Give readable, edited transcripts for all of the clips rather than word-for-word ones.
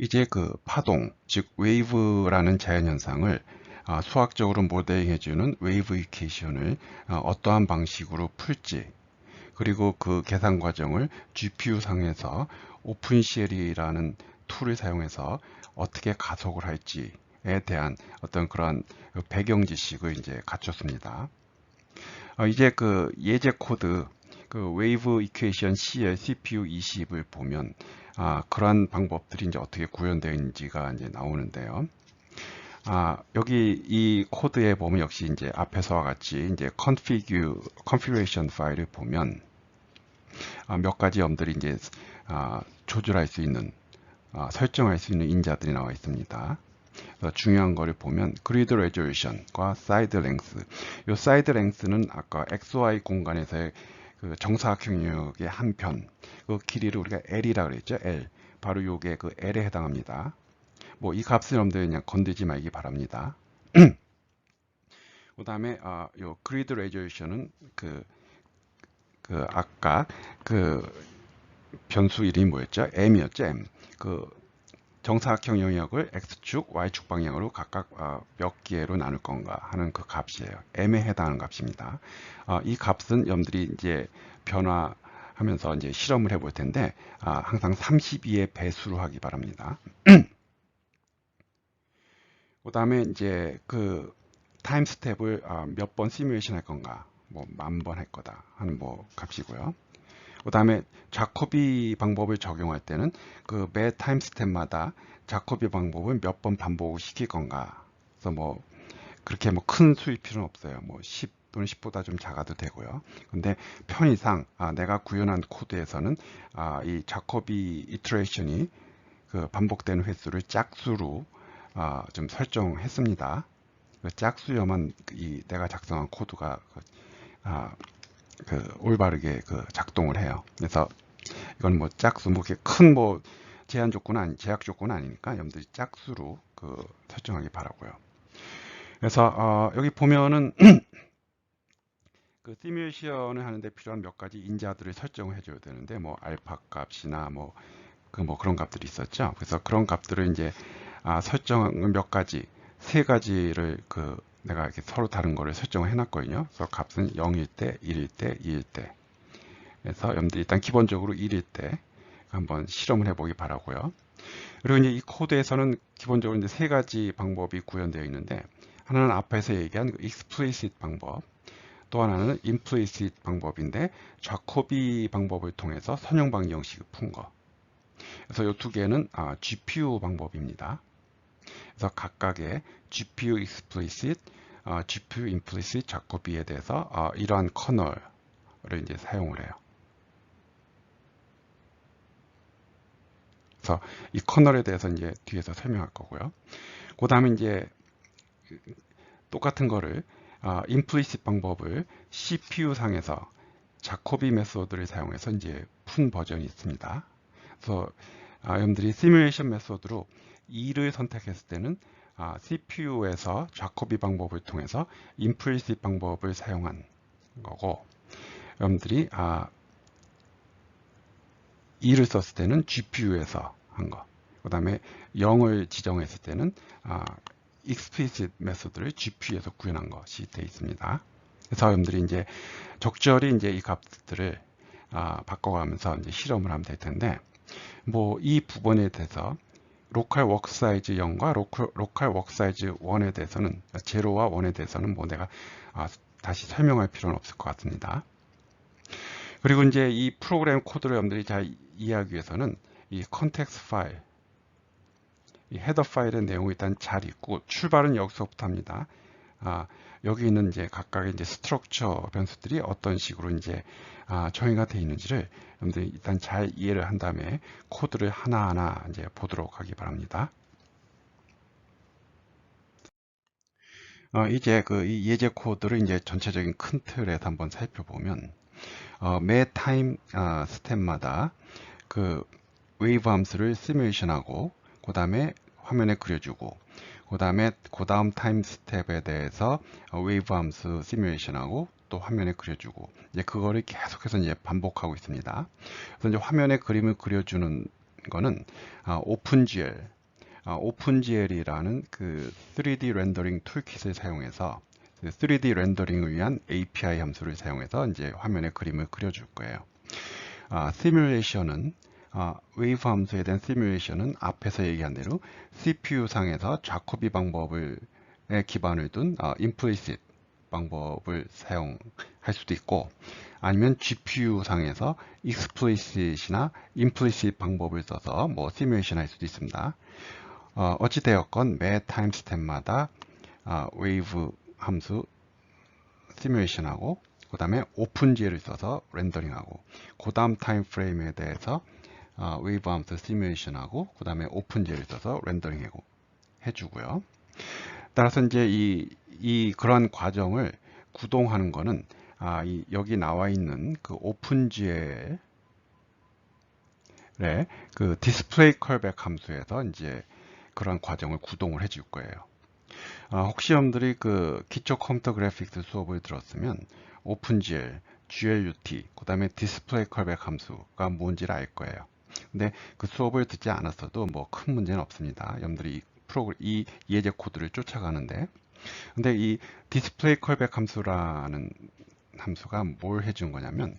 이제 그 파동, 즉 웨이브라는 자연현상을 수학적으로 모델링해주는 웨이브 이퀘이션을 어떠한 방식으로 풀지, 그리고 그 계산 과정을 GPU 상에서 오픈CL이라는 툴을 사용해서 어떻게 가속을 할지에 대한 어떤 그런 배경 지식을 이제 갖췄습니다. 이제 그 예제 코드 그 웨이브 이퀘이션 C의 CPU 20을 보면 그러한 방법들이 이제 어떻게 구현되어 있는지가 이제 나오는데요. 여기 이 코드에 보면 역시 이제 앞에서와 같이 이제 configuration 파일을 보면 몇 가지 염들이 이제 조절할 수 있는 설정할 수 있는 인자들이 나와 있습니다. 중요한 거를 보면 그리드 레졸루션과 사이드 랭스. 이 사이드 랭스는 아까 XY 공간에서의 그 정사각형 영역의 한 편, 그 길이를 우리가 L이라 그랬죠. L. 바로 요게 그 L에 해당합니다. 뭐 이 값을 여러분들 그냥 건들지 말기 바랍니다. 그 다음에 요 그리드 레졸루션은 아까 그 변수 이름이 뭐였죠? M이었죠. M. 그 정사각형 영역을 X축, Y축 방향으로 각각 몇 개로 나눌 건가 하는 그 값이에요. M에 해당하는 값입니다. 이 값은 여러분들이 이제 변화하면서 이제 실험을 해볼 텐데 항상 32의 배수로 하기 바랍니다. 그 다음에 이제 그 타임 스텝을 몇 번 시뮬레이션 할 건가, 뭐 10,000번 할 거다 하는 뭐 값이고요. 그 다음에 자코비 방법을 적용할 때는 그 매 타임 스텝마다 자코비 방법을 몇 번 반복을 시킬 건가. 그래서 뭐 그렇게 뭐 큰 수일 필요는 없어요. 뭐 10 또는 10보다 좀 작아도 되고요. 근데 편의상 내가 구현한 코드에서는 이 자코비 이터레이션이 그 반복되는 횟수를 짝수로 좀 설정했습니다. 그 짝수여만 이 내가 작성한 코드가 올바르게 작동을 해요. 그래서 이건 뭐 짝수, 뭐 이렇게 큰 뭐 제한 제약 조건은 아니니까 여러분들이 짝수로 설정하기 바라고요. 그래서 여기 보면은 그 시뮬레이션을 하는데 필요한 몇 가지 인자들을 설정을 해줘야 되는데 뭐 알파 값이나 뭐 그런 값들이 있었죠. 그래서 그런 값들을 이제 설정 몇 가지, 세 가지를 내가 이렇게 서로 다른 거를 설정을 해놨거든요. 그래서 값은 0일 때, 1일 때, 2일 때. 그래서 여러분들이 일단 기본적으로 1일 때 한번 실험을 해보기 바라고요. 그리고 이제 이 코드에서는 기본적으로 이제 세 가지 방법이 구현되어 있는데, 하나는 앞에서 얘기한 explicit 방법, 또 하나는 implicit 방법인데 자코비 방법을 통해서 선형방위 형식을 푼 거. 그래서 이 두 개는 GPU 방법입니다. 그래서 각각의 GPU explicit, GPU implicit 자코비에 대해서 이러한 커널을 이제 사용을 해요. 그래서 이 커널에 대해서 이제 뒤에서 설명할 거고요. 그 다음에 이제 똑같은 거를 implicit 방법을 CPU 상에서 자코비 메소드를 사용해서 이제 푼 버전이 있습니다. 그래서 여러분들이 시뮬레이션 메소드로 2를 선택했을 때는 CPU에서 자코비 방법을 통해서 implicit 방법을 사용한 거고, 여러분들이 2를 썼을 때는 GPU에서 한 거, 그 다음에 0을 지정했을 때는 explicit 메소드를 GPU에서 구현한 것이 되어 있습니다. 그래서 여러분들이 이제 적절히 이제 이 값들을 바꿔가면서 이제 실험을 하면 될 텐데, 뭐 이 부분에 대해서 로컬 워크 사이즈 0과 로컬 워크 사이즈 1에 대해서는, 제로와 1에 대해서는 뭐 내가 다시 설명할 필요는 없을 것 같습니다. 그리고 이제 이 프로그램 코드를 여러분들이 잘 이해하기 위해서는 이 컨텍스트 파일, 이 헤더 파일의 내용이 일단 잘 있고, 출발은 여기서부터 합니다. 여기 있는 이제 각각의 이제 스트럭처 변수들이 어떤 식으로 이제 정의가 되어 있는지를 여러분들이 일단 잘 이해를 한 다음에 코드를 하나하나 이제 보도록 하기 바랍니다. 이제 이 예제 코드를 이제 전체적인 큰 틀에서 한번 살펴보면, 매 타임 스텝마다 그 웨이브 함수를 시뮬레이션하고, 그 다음에 화면에 그려주고, 그 다음 타임 스텝에 대해서 웨이브 함수 시뮬레이션하고 또 화면에 그려주고, 이제 그거를 계속해서 이제 반복하고 있습니다. 그래서 이제 화면에 그림을 그려주는 거는 오픈GL, 오픈GL이라는 그 3D 렌더링 툴킷을 사용해서 3D 렌더링을 위한 API 함수를 사용해서 이제 화면에 그림을 그려줄 거예요. 시뮬레이션은 웨이브 함수에 대한 시뮬레이션은 앞에서 얘기한 대로 CPU 상에서 자코비 방법에 기반을 둔 implicit 방법을 사용할 수도 있고, 아니면 GPU 상에서 explicit이나 implicit 방법을 써서 뭐 시뮬레이션 할 수도 있습니다. 어찌 되었건 매 타임 스텝마다 웨이브 함수 시뮬레이션하고, 그 다음에 오픈GL을 써서 렌더링하고, 그 다음 타임 프레임에 대해서 웨이브 함수 시뮬레이션하고, 그 다음에 오픈GL을 써서 렌더링 해주고요. 따라서 이제 그런 과정을 구동하는 거는 여기 나와 있는 그 오픈GL의 그 디스플레이 컬백 함수에서 이제 그런 과정을 구동을 해줄 거예요. 혹시 여러분들이 그 기초 컴퓨터 그래픽스 수업을 들었으면 오픈GL, GLUT, 그 다음에 디스플레이 컬백 함수가 뭔지를 알 거예요. 근데 그 수업을 듣지 않았어도 뭐 큰 문제는 없습니다. 여러분들이 이 예제 코드를 쫓아가는데, 근데 이 디스플레이 컬백 함수라는 함수가 뭘 해준 거냐면,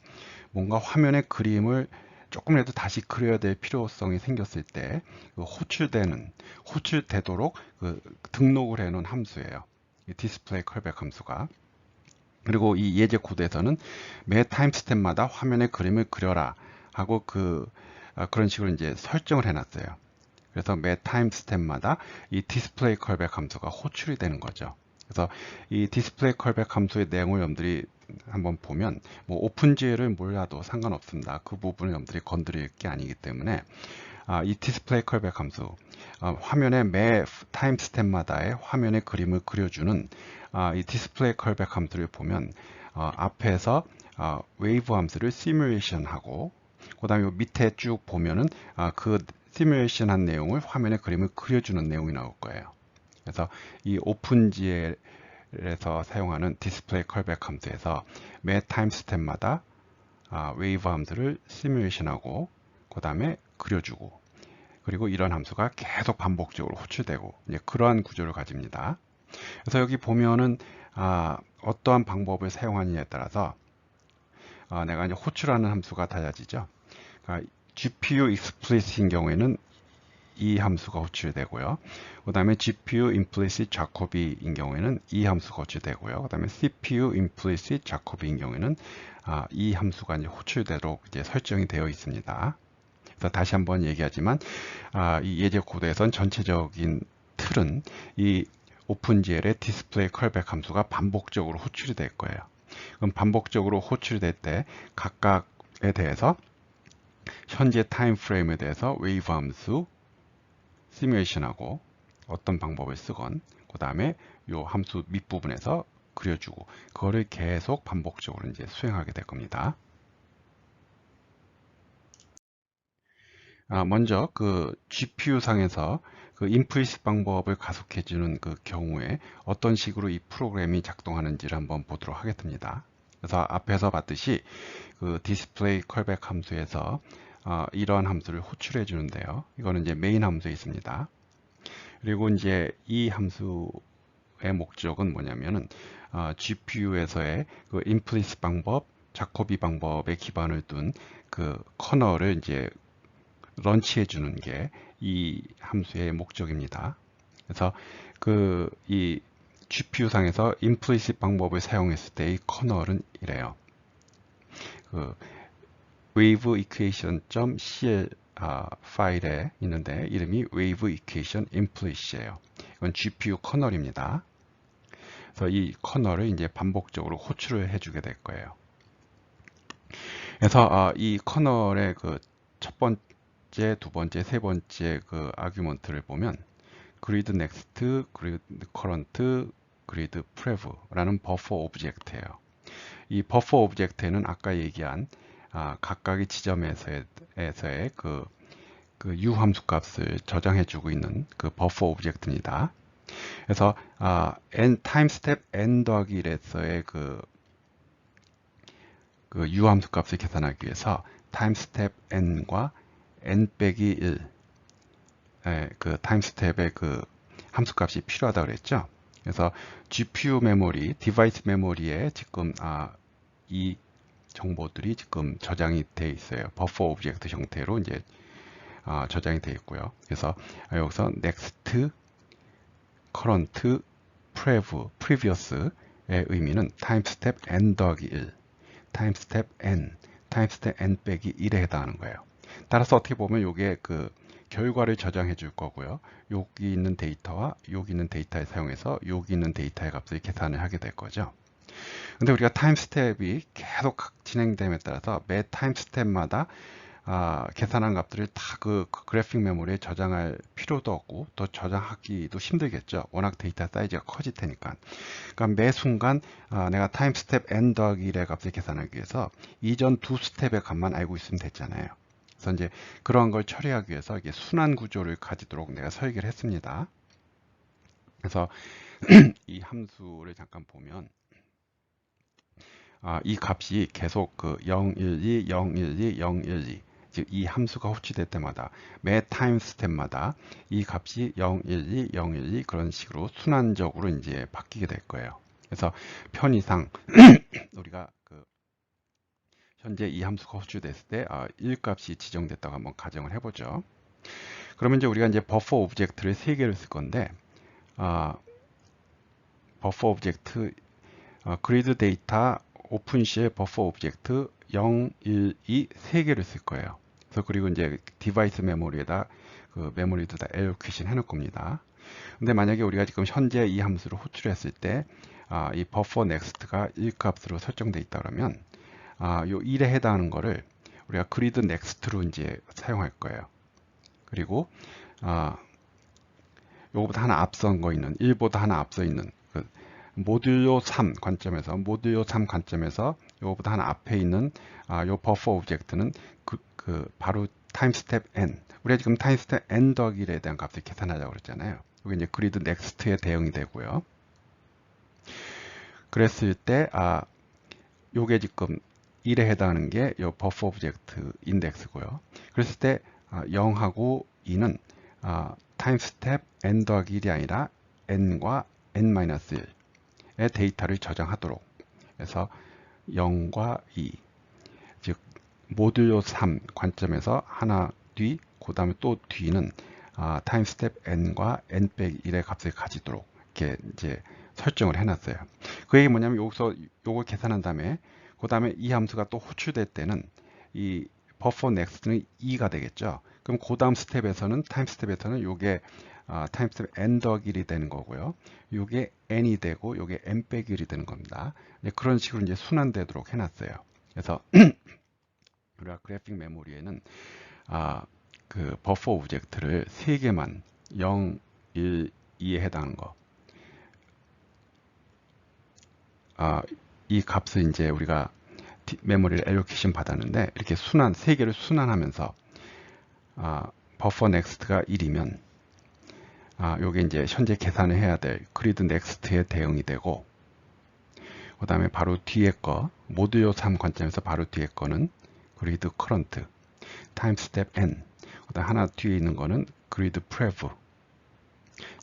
뭔가 화면의 그림을 조금이라도 다시 그려야 될 필요성이 생겼을 때 호출되도록 등록을 해놓은 함수예요. 이 디스플레이 컬백 함수가. 그리고 이 예제 코드에서는 매 타임 스텝마다 화면의 그림을 그려라 하고 그런 식으로 이제 설정을 해놨어요. 그래서 매 타임 스텝마다 이 디스플레이 컬백 함수가 호출이 되는 거죠. 그래서 이 디스플레이 컬백 함수의 내용을 여러분들이 한번 보면 뭐 오픈GL을 몰라도 상관없습니다. 그 부분을 여러분들이 건드릴 게 아니기 때문에 이 디스플레이 컬백 함수, 화면의 매 타임 스텝마다의 화면의 그림을 그려주는 이 디스플레이 컬백 함수를 보면 앞에서 웨이브 함수를 시뮬레이션하고, 그 다음에 밑에 쭉 보면은 그 시뮬레이션 한 내용을 화면에 그림을 그려주는 내용이 나올 거예요. 그래서 이 오픈GL에서 사용하는 디스플레이 컬백 함수에서 매 타임 스텝마다 웨이브 함수를 시뮬레이션하고, 그 다음에 그려주고, 그리고 이런 함수가 계속 반복적으로 호출되고, 이제 그러한 구조를 가집니다. 그래서 여기 보면은 어떠한 방법을 사용하느냐에 따라서 내가 이제 호출하는 함수가 달라지죠. GPU explicit인 경우에는 이 함수가 호출되고요. 그 다음에 GPU implicit jacobi인 경우에는 이 함수가 호출되고요. 그 다음에 CPU implicit jacobi인 경우에는 이 함수가 이제 호출되도록 이제 설정이 되어 있습니다. 그래서 다시 한번 얘기하지만 이 예제 코드에선 전체적인 틀은 이 오픈GL의 디스플레이 컬백 함수가 반복적으로 호출이 될 거예요. 그럼 반복적으로 호출이 될 때 각각에 대해서 현재 타임 프레임에 대해서 웨이브 함수 시뮬레이션하고 어떤 방법을 쓰건, 그 다음에 이 함수 밑부분에서 그려주고, 그거를 계속 반복적으로 이제 수행하게 될 겁니다. 먼저 그 GPU 상에서 그 인플리시트 방법을 가속해주는 그 경우에 어떤 식으로 이 프로그램이 작동하는지를 한번 보도록 하겠습니다. 그래서 앞에서 봤듯이 그 디스플레이 컬백 함수에서 이러한 함수를 호출해 주는데요. 이거는 이제 메인 함수에 있습니다. 그리고 이제 이 함수의 목적은 뭐냐면은 GPU에서의 그 임플리시트 방법, 자코비 방법에 기반을 둔 그 커널을 이제 런치해 주는 게 이 함수의 목적입니다. 그래서 이 GPU 상에서 임플리시트 방법을 사용했을 때 이 커널은 이래요. wave equation.cl 파일에 있는데 이름이 wave equation implicit이에요. 이건 GPU 커널입니다. 그래서 이 커널을 이제 반복적으로 호출을 해주게 될 거예요. 그래서 이 커널의 그 첫 번째, 두 번째, 세 번째 그 아규먼트를 보면 grid next, grid current, grid prev라는 버퍼 오브젝트예요. 이 버퍼 오브젝트에는 아까 얘기한 각각의 지점에서의 그 U 함수 값을 저장해주고 있는 그 버퍼 오브젝트입니다. 그래서 타임 스텝 n 더하기 1에서의 그 U 함수 값을 계산하기 위해서 타임 스텝 n과 n 빼기 1 그 타임 스텝의 그 함수값이 필요하다 그랬죠. 그래서 GPU 메모리, 디바이스 메모리에 지금 이 정보들이 지금 저장이 돼 있어요. 버퍼 오브젝트 형태로 이제 저장이 되어 있고요. 그래서 여기서 next, current, previous의 의미는 타임 스텝 n 더하기 1, 타임 스텝 n, 타임 스텝 n 빼기 1에 해당하는 거예요. 따라서 어떻게 보면 이게 그 결과를 저장해 줄 거고요. 여기 있는 데이터와 여기 있는 데이터에 사용해서 여기 있는 데이터의 값을 계산을 하게 될 거죠. 근데 우리가 타임 스텝이 계속 진행됨에 따라서 매 타임 스텝마다 계산한 값들을 다 그 그래픽 메모리에 저장할 필요도 없고 또 저장하기도 힘들겠죠. 워낙 데이터 사이즈가 커질 테니까. 그러니까 매 순간 내가 타임 스텝 n 더하기 1의 값을 계산하기 위해서 이전 두 스텝의 값만 알고 있으면 됐잖아요. 그래서 이제 그러한 걸 처리하기 위해서 이게 순환 구조를 가지도록 내가 설계를 했습니다. 그래서 이 함수를 잠깐 보면 이 값이 계속 그 012, 012, 012 즉 이 함수가 호출될 때마다 매 타임 스텝마다 이 값이 012, 012 그런 식으로 순환적으로 이제 바뀌게 될 거예요. 그래서 편의상 우리가 그 현재 이 함수가 호출됐을 때 1값이 지정됐다고 한번 가정을 해보죠. 그러면 이제 우리가 이제 버퍼 오브젝트를 3개를 쓸 건데 버퍼 오브젝트 그리드 데이터 오픈시의 버퍼 오브젝트 0, 1, 2 3개를 쓸 거예요. 그래서 그리고 이제 디바이스 메모리에다 그 메모리도 다 엘로케이션 해놓을 겁니다. 근데 만약에 우리가 지금 현재 이 함수를 호출했을 때 이 버퍼 넥스트가 1값으로 설정되어 있다 그러면 요 1에 해당하는 거를 우리가 그리드 넥스트로 이제 사용할 거예요. 그리고 요거보다 하나 앞선 거 있는 1보다 하나 앞서 있는 그 모듈 3 관점에서 요거보다 하나 앞에 있는 요 버퍼 오브젝트는 바로 타임 스텝 n. 우리가 지금 타임 스텝 n 더하기 1에 대한 값을 계산하려고 그랬잖아요. 이게 이제 그리드 넥스트에 대응이 되고요. 그랬을 때 요게 지금 1에 해당하는 게 요 버퍼 오브젝트 인덱스고요. 그랬을 때 0하고 2는 타임 스텝 n 더하기 1이 아니라 n과 n-1의 데이터를 저장하도록 해서 0과 2, 즉 모듈 3 관점에서 하나 뒤, 그 다음에 또 뒤는 타임 스텝 n과 n-1의 값을 가지도록 이렇게 이제 설정을 해놨어요. 그 얘기 뭐냐면 여기서 요걸 계산한 다음에 그 다음에 이 함수가 또 호출될 때는 이 버퍼 넥스트는 2가 되겠죠. 그럼 그 다음 스텝에서는 타임 스텝에서는 요게 타임 스텝 n 더하기 1이 되는 거고요. 요게 n이 되고 요게 n 빼기 1이 되는 겁니다. 그런 식으로 이제 순환되도록 해놨어요. 그래서 우리가 그래픽 메모리에는 그 버퍼 오브젝트를 3개만 0, 1, 2에 해당하는 거 이 값을 이제 우리가 메모리를 엘로케이션 받았는데 이렇게 3개를 순환하면서 버퍼 넥스트가 1이면 요게 이제 현재 계산을 해야 될 그리드 넥스트에 대응이 되고 그 다음에 바로 뒤에 거 모듈 3 관점에서 바로 뒤에 거는 그리드 커런트 타임 스텝 n 그 다음 하나 뒤에 있는 거는 그리드 프레브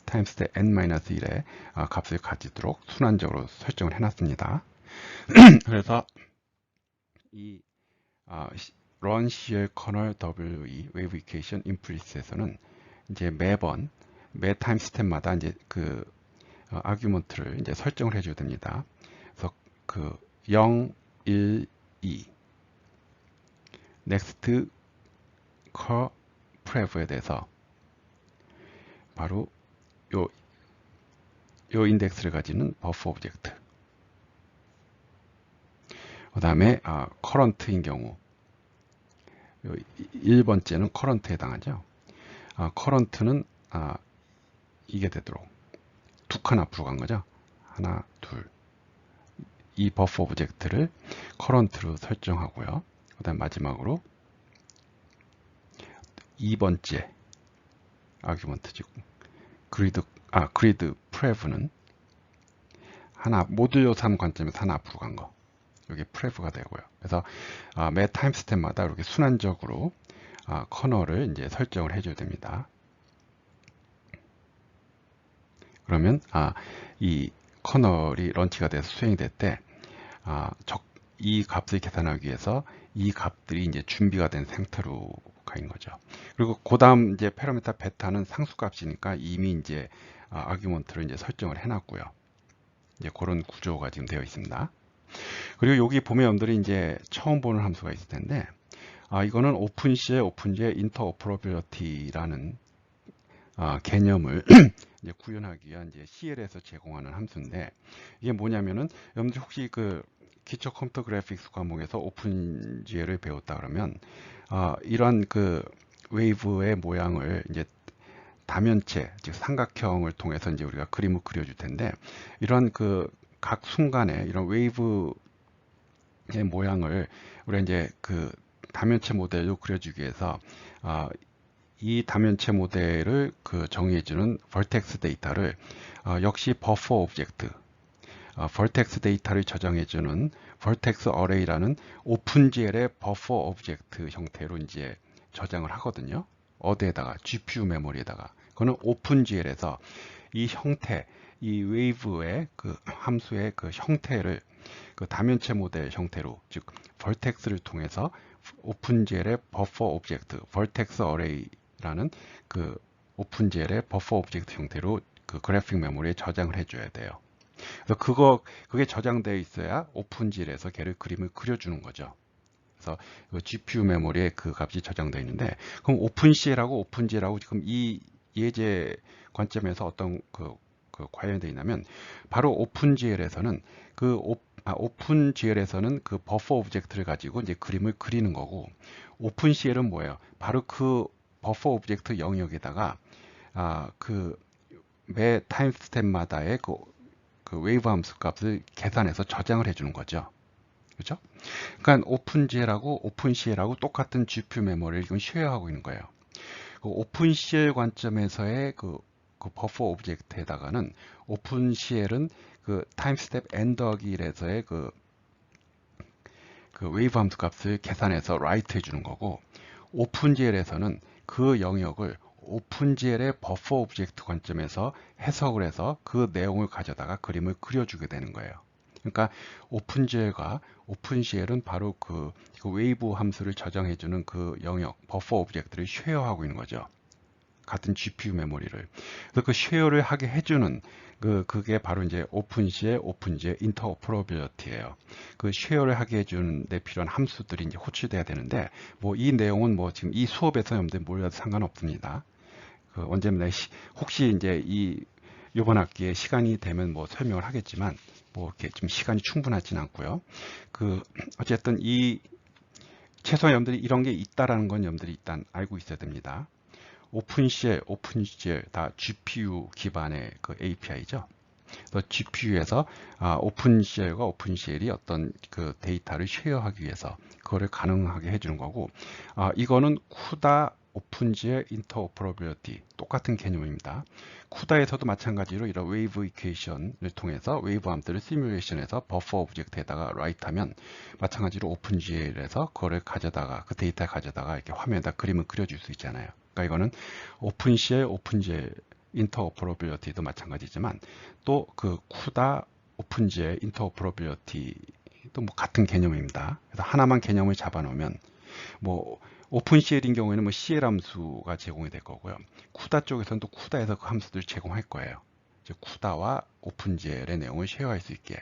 타임 스텝 n-1의 값을 가지도록 순환적으로 설정을 해놨습니다. 그래서 이 run CL kernel WE wave equation implicit에서는 이제 매번 매 타임 스텝마다 이제 그 아규먼트를 이제 설정을 해줘야 됩니다. 그래서 그 0, 1, 2 next core prev에 대해서 바로 요 인덱스를 가지는 버퍼 오브젝트. 그 다음에 current인 경우 1번째는 current에 해당하죠. current는 이게 되도록 두 칸 앞으로 간 거죠. 하나, 둘. 이 버퍼 오브젝트를 current로 설정하고요. 그 다음 마지막으로 2번째 아규먼트 즉 그리드 프레브는 하나 모듈 3 관점에서 하나 앞으로 간 거. 이게 프레브가 되고요. 그래서 매 타임 스텝마다 이렇게 순환적으로 커널을 이제 설정을 해줘야 됩니다. 그러면 이 커널이 런치가 돼서 수행이 될 때 이 값을 계산하기 위해서 이 값들이 이제 준비가 된 상태로 가 있는 거죠. 그리고 그다음 이제 파라미터 베타는 상수값이니까 이미 이제 아규먼트를 이제 설정을 해놨고요. 이제 그런 구조가 지금 되어 있습니다. 그리고 여기 보면 여러분들이 이제 처음 보는 함수가 있을 텐데, 이거는 오픈C의 인터오퍼러빌리티라는 개념을 이제 구현하기 위한 이제 CL에서 제공하는 함수인데, 이게 뭐냐면은 여러분들 혹시 그 기초 컴퓨터 그래픽스 과목에서 오픈GL을 배웠다 그러면 이러한 그 웨이브의 모양을 이제 다면체, 즉 삼각형을 통해서 이제 우리가 그림을 그려줄 텐데, 이런 그 각 순간에 이런 웨이브의 모양을 우리가 이제 그 다면체 모델로 그려주기 위해서 이 다면체 모델을 정의해주는 vertex 데이터를 역시 버퍼 오브젝트, vertex 데이터를 저장해주는 vertex array라는 오픈GL의 버퍼 오브젝트 형태로 이제 저장을 하거든요. 어디에다가 GPU 메모리에다가. 그거는 오픈GL에서 이 형태, 이 웨이브의 그 함수의 그 형태를 그 다면체 모델 형태로, 즉 vertex를 통해서 오픈GL의 버퍼 오브젝트, vertex array라는 그 오픈GL의 버퍼 오브젝트 형태로 그 그래픽 메모리에 저장을 해줘야 돼요. 그래서 그게 저장되어 있어야 오픈GL에서 걔를 그림을 그려주는 거죠. 그래서 그 GPU 메모리에 그 값이 저장되어 있는데, 그럼 오픈CL하고 오픈GL하고 지금 이 예제 관점에서 어떤 관련되어 있냐면, 바로 오픈GL에서는 오픈GL에서는 그 버퍼 오브젝트를 가지고 이제 그림을 그리는 거고, 오픈CL은 뭐예요? 바로 그 버퍼 오브젝트 영역에다가 매 타임 스텝마다의 그 웨이브 함수 값을 계산해서 저장을 해주는 거죠. 그렇죠? 그러니까 오픈GL하고 오픈CL하고 똑같은 GPU 메모리를 지금 쉐어하고 있는 거예요. 그 오픈CL 관점에서의 그 버퍼 오브젝트에다가는 오픈CL은 그 타임 스텝 n 더하기 1에서의 그 웨이브 함수 값을 계산해서 라이트 해주는 거고, 오픈GL에서는 그 영역을 오픈GL의 버퍼 오브젝트 관점에서 해석을 해서 그 내용을 가져다가 그림을 그려주게 되는 거예요. 그러니까 오픈GL과 오픈CL은 바로 그 웨이브 함수를 저장해주는 그 영역, 버퍼 오브젝트를 쉐어하고 있는 거죠. 같은 GPU 메모리를. 그래서 그 쉐어를 하게 해주는 그게 바로 이제 오픈C의 인터오퍼러빌리티예요. 그 쉐어를 하게 해주는 데 필요한 함수들이 이제 호출돼야 되는데, 뭐 이 내용은 뭐 지금 이 수업에서 여러분들 몰라도 상관없습니다. 언제나 혹시 이제 이번 학기에 시간이 되면 뭐 설명을 하겠지만, 뭐 이렇게 좀 시간이 충분하지는 않고요. 어쨌든 최소한 여러분들이 이런 게 있다라는 건 여러분들이 일단 알고 있어야 됩니다. 오픈CL, 오픈GL 다 GPU 기반의 그 API죠. 그래서 GPU에서 오픈CL과 오픈CL이 어떤 그 데이터를 쉐어하기 위해서 그거를 가능하게 해주는 거고, 이거는 CUDA 오픈GL 인터오퍼러빌리티 똑같은 개념입니다. CUDA에서도 마찬가지로 이런 웨이브 이퀘이션을 통해서 웨이브 함수를 시뮬레이션해서 버퍼 오브젝트에다가 라이트하면, 마찬가지로 오픈GL에서 그거를 가져다가 그 데이터 가져다가 이렇게 화면에다 그림을 그려줄 수 있잖아요. 그러니까 이거는 오픈CL, 오픈GL 인터오퍼러빌리티도 마찬가지지만, 또 그 CUDA 오픈GL 인터오퍼러빌리티도 뭐 같은 개념입니다. 그래서 하나만 개념을 잡아놓으면, 뭐 오픈CL인 경우에는 뭐 CL 함수가 제공이 될 거고요. CUDA 쪽에서는 또 CUDA에서 그 함수들을 제공할 거예요. 즉 CUDA와 오픈GL의 내용을 쉐어할 수 있게,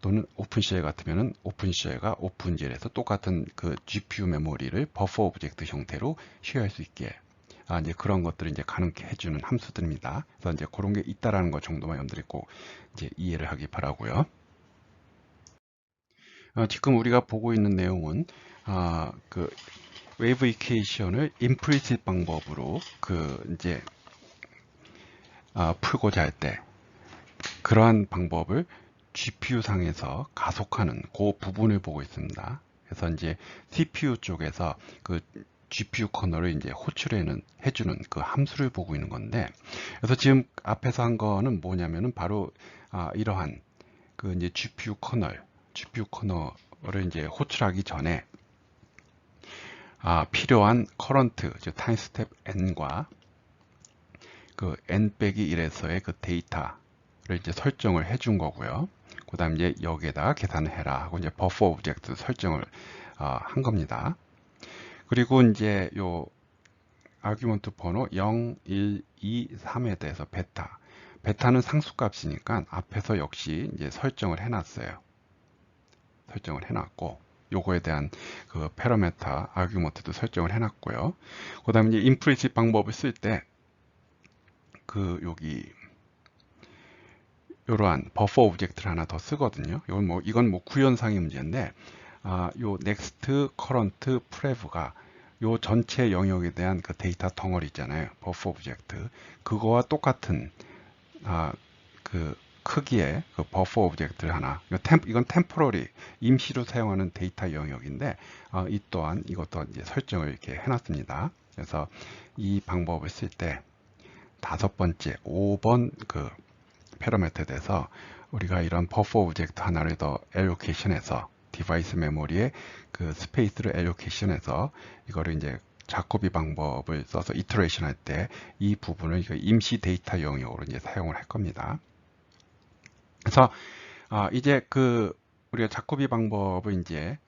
또는 오픈CL 같으면은 오픈CL과 오픈GL에서 똑같은 그 GPU 메모리를 버퍼 오브젝트 형태로 쉐어할 수 있게, 이제 그런 것들을 이제 가능케 해주는 함수들입니다. 그래서 이제 그런 게 있다라는 것 정도만 여러분들이 꼭 이제 이해를 하기 바라고요. 지금 우리가 보고 있는 내용은 그 웨이브 이퀘이션을 임플리시트 방법으로 이제 풀고자 할 때 그러한 방법을 GPU 상에서 가속하는 그 부분을 보고 있습니다. 그래서 이제 CPU 쪽에서 그 GPU 커널을 이제 호출해주는 그 함수를 보고 있는 건데, 그래서 지금 앞에서 한 거는 뭐냐면은 바로 이러한 그 이제 GPU 커널을 이제 호출하기 전에 필요한 current, 즉 타임 스텝 n과 그 n 빼기 1에서의 그 데이터를 이제 설정을 해준 거고요. 그 다음 이제 여기에다가 계산을 해라 하고 이제 버퍼 오브젝트 설정을 한 겁니다. 그리고 이제 요 아규먼트 번호 0, 1, 2, 3에 대해서 베타는 상수값이니까 앞에서 역시 이제 설정을 해놨어요. 설정을 해놨고 요거에 대한 그 패러메타 아규먼트도 설정을 해놨고요. 그 다음에 이제 임플리시트 방법을 쓸 때 그 여기 이러한 버퍼 오브젝트를 하나 더 쓰거든요. 이건 뭐 구현상의 문제인데 요 next, current, prev가 요 전체 영역에 대한 그 데이터 덩어리 있잖아요. 버퍼 오브젝트 그거와 똑같은 그 크기의 그 버퍼 오브젝트를 하나 이건 템포러리 임시로 사용하는 데이터 영역인데 이 또한 이것도 이제 설정을 이렇게 해놨습니다. 그래서 이 방법을 쓸 때 5번째 5번 그 패러메터에 대해서 우리가 이런 버퍼 오브젝트 하나를 더 알로케이션해서 디바이스 메모리에 그 스페이스를 알로케이션해서 이거를 이제 자코비 방법을 써서 이터레이션 할 때 이 부분을 임시 데이터 영역으로 이제 사용을 할 겁니다. 그래서 이제 그 우리가 자코비 방법을 이제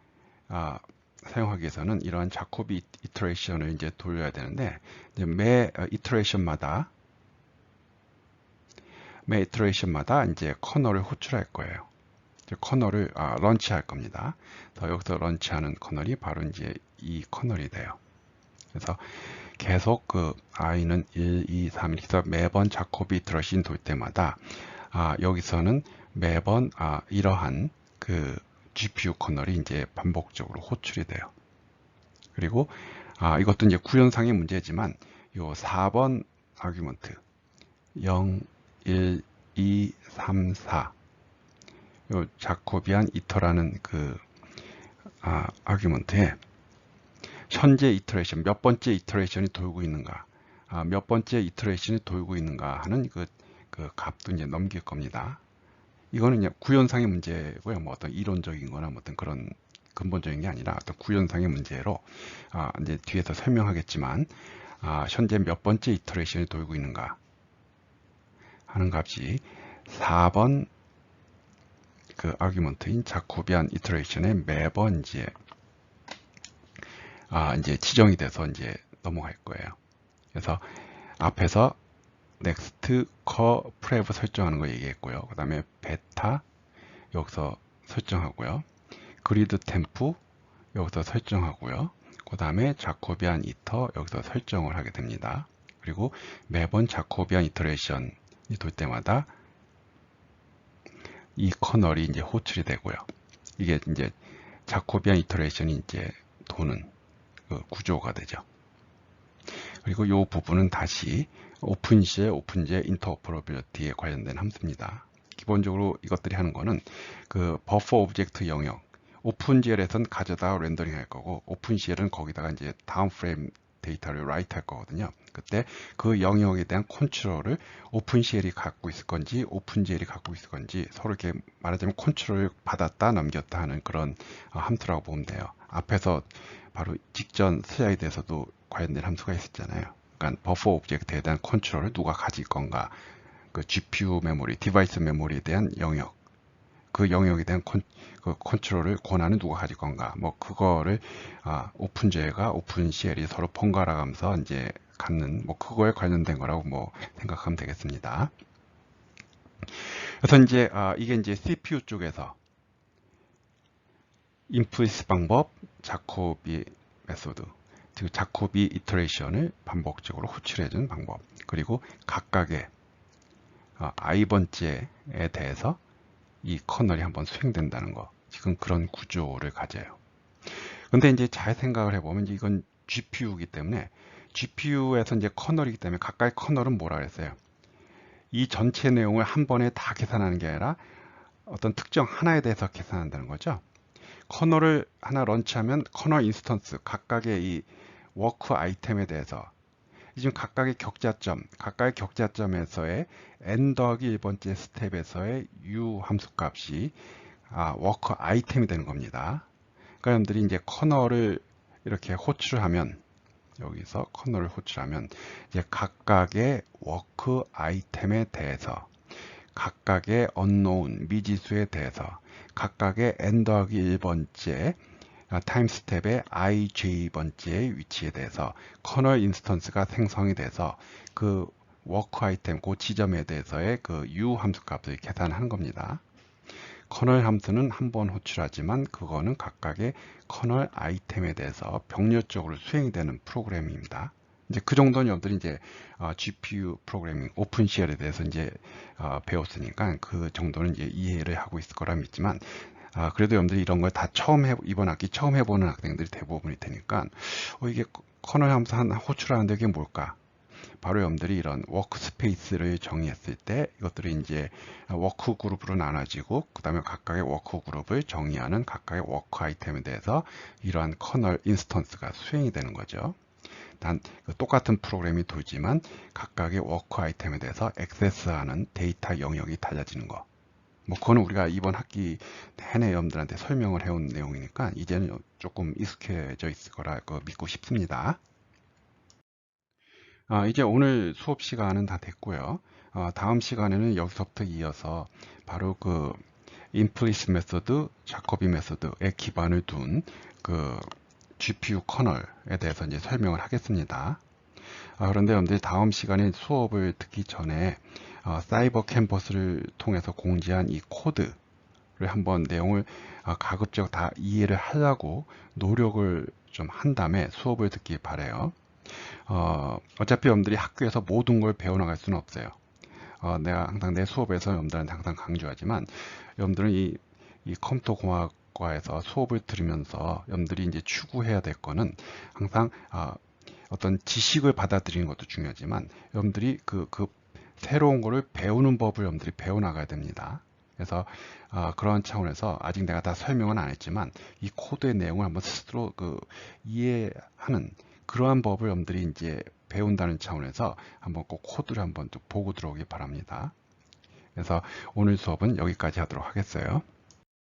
사용하기 위해서는 이러한 자코비 이터레이션을 이제 돌려야 되는데 이제 매 이터레이션마다 이제 커널을 호출할 거예요. 커널을 런치할 겁니다. 그래서 여기서 런치하는 커널이 바로 이제 이 커널이 돼요. 그래서 계속 그 i는 1, 2, 3 이렇게 해서 매번 자코비 이터레이션 돌 때마다 여기서는 매번 이러한 그 GPU 커널이 이제 반복적으로 호출이 돼요. 그리고 이것도 이제 구현상의 문제지만 요 4번 아규먼트 0, 1, 2, 3, 4 요 자코비안 이터라는 그 아규먼트에 현재 이터레이션 몇 번째 이터레이션이 돌고 있는가 몇 번째 이터레이션이 돌고 있는가 하는 그 값도 이제 넘길 겁니다. 이거는 그냥 구현상의 문제고요. 뭐 어떤 이론적인 거나 뭐 어떤 그런 근본적인 게 아니라 어떤 구현상의 문제로 이제 뒤에서 설명하겠지만 현재 몇 번째 이터레이션이 돌고 있는가 하는 값이 4번 그 아규먼트인 자코비안 이터레이션에 매번 이제 지정이 돼서 이제 넘어갈 거예요. 그래서 앞에서 next, cur, prev 설정하는 거 얘기했고요. 그 다음에 베타 여기서 설정하고요. 그리드 템프 여기서 설정하고요. 그 다음에 자코비안 이터 여기서 설정을 하게 됩니다. 그리고 매번 자코비안 이터레이션이 돌 때마다 이 커널이 이제 호출이 되고요. 이게 이제 자코비안 이터레이션이 이제 도는 그 구조가 되죠. 그리고 이 부분은 다시 오픈시의 인터오퍼러빌리티에 관련된 함수입니다. 기본적으로 이것들이 하는 거는 그 버퍼 오브젝트 영역 오픈GL에서는 가져다 렌더링 할 거고 오픈CL은 거기다가 이제 다음 프레임 데이터를 라이트 할 거거든요. 그때 그 영역에 대한 컨트롤을 오픈CL이 갖고 있을 건지 오픈GL이 갖고 있을 건지 서로 이렇게 말하자면 컨트롤을 받았다 넘겼다 하는 그런 함수라고 보면 돼요. 앞에서 바로 직전 슬라이드에서도 관련된 함수가 있었잖아요. 그러니까 버퍼 오브젝트에 대한 컨트롤을 누가 가질 건가 그 GPU 메모리, 디바이스 메모리에 대한 영역 그 영역에 대한 컨트롤을 권한은 누가 가질 건가 뭐 그거를 오픈GL과 오픈CL이 서로 번갈아 가면서 이제 갖는 뭐 그거에 관련된 거라고 뭐 생각하면 되겠습니다. 그래서 이제 이게 이제 CPU 쪽에서 임플리시트 방법, 자코비 메소드, 즉 자코비 이터레이션을 반복적으로 호출해준 방법, 그리고 각각의 i번째에 대해서 이 커널이 한번 수행된다는 거. 지금 그런 구조를 가져요. 근데 이제 잘 생각을 해보면 이건 GPU이기 때문에 GPU에서 이제 커널이기 때문에 각각의 커널은 뭐라 그랬어요? 이 전체 내용을 한 번에 다 계산하는 게 아니라 어떤 특정 하나에 대해서 계산한다는 거죠. 커널을 하나 런치하면 커널 인스턴스 각각의 이 워크 아이템에 대해서 지금 각각의 격자점에서의 n 더하기 1번째 스텝에서의 u 함수 값이 워크 아이템이 되는 겁니다. 그러니까 여러분들이 이제 커널을 이렇게 호출을 하면, 여기서 커널을 호출하면 이제 각각의 워크 아이템에 대해서, 각각의 unknown 미지수에 대해서, 각각의 n 더하기 1번째 타임 스텝의 ij번째의 위치에 대해서 커널 인스턴스가 생성이 돼서 그 워크 아이템 그 지점에 대해서의 그 u 함수 값을 계산하는 겁니다. 커널 함수는 한 번 호출하지만 그거는 각각의 커널 아이템에 대해서 병렬적으로 수행이 되는 프로그램입니다. 이제 그 정도는 여러분들이 이제 GPU 프로그래밍, 오픈CL에 대해서 이제 배웠으니까 그 정도는 이제 이해를 하고 있을 거라 믿지만, 그래도 여러분들이 이런 걸 다 이번 학기 처음 해보는 학생들이 대부분일 테니까, 이게 커널 함수 하나 호출하는데 이게 뭘까? 바로 여러분들이 이런 워크스페이스를 정의했을 때 이것들이 이제 워크 그룹으로 나눠지고, 그 다음에 각각의 워크 그룹을 정의하는 각각의 워크 아이템에 대해서 이러한 커널 인스턴스가 수행이 되는 거죠. 단 똑같은 프로그램이 돌지만 각각의 워크 아이템에 대해서 액세스하는 데이터 영역이 달라지는 거. 뭐 그거는 우리가 이번 학기 내내 여러분들한테 설명을 해온 내용이니까 이제는 조금 익숙해져 있을 거라 믿고 싶습니다. 이제 오늘 수업 시간은 다 됐고요. 다음 시간에는 여기서부터 이어서 바로 그 implicit 메소드, 자코비 메소드에 기반을 둔 그 GPU 커널에 대해서 이제 설명을 하겠습니다. 그런데 여러분들 다음 시간에 수업을 듣기 전에 사이버 캔버스를 통해서 공지한 이 코드를 한번 내용을 가급적 다 이해를 하려고 노력을 좀 한 다음에 수업을 듣기 바래요. 어차피 여러분들이 학교에서 모든 걸 배워나갈 수는 없어요. 내가 항상 내 수업에서 여러분들한테 항상 강조하지만, 여러분들은 이 컴퓨터 공학과에서 수업을 들으면서 여러분들이 이제 추구해야 될 거는 항상 어떤 지식을 받아들이는 것도 중요하지만, 여러분들이 그 새로운 거를 배우는 법을 여러분들이 배워나가야 됩니다. 그래서 그런 차원에서 아직 내가 다 설명은 안 했지만 이 코드의 내용을 한번 스스로 이해하는 그러한 법을 여러분들이 이제 배운다는 차원에서 한번 꼭 코드를 한번 또 보고 들어오기 바랍니다. 그래서 오늘 수업은 여기까지 하도록 하겠어요.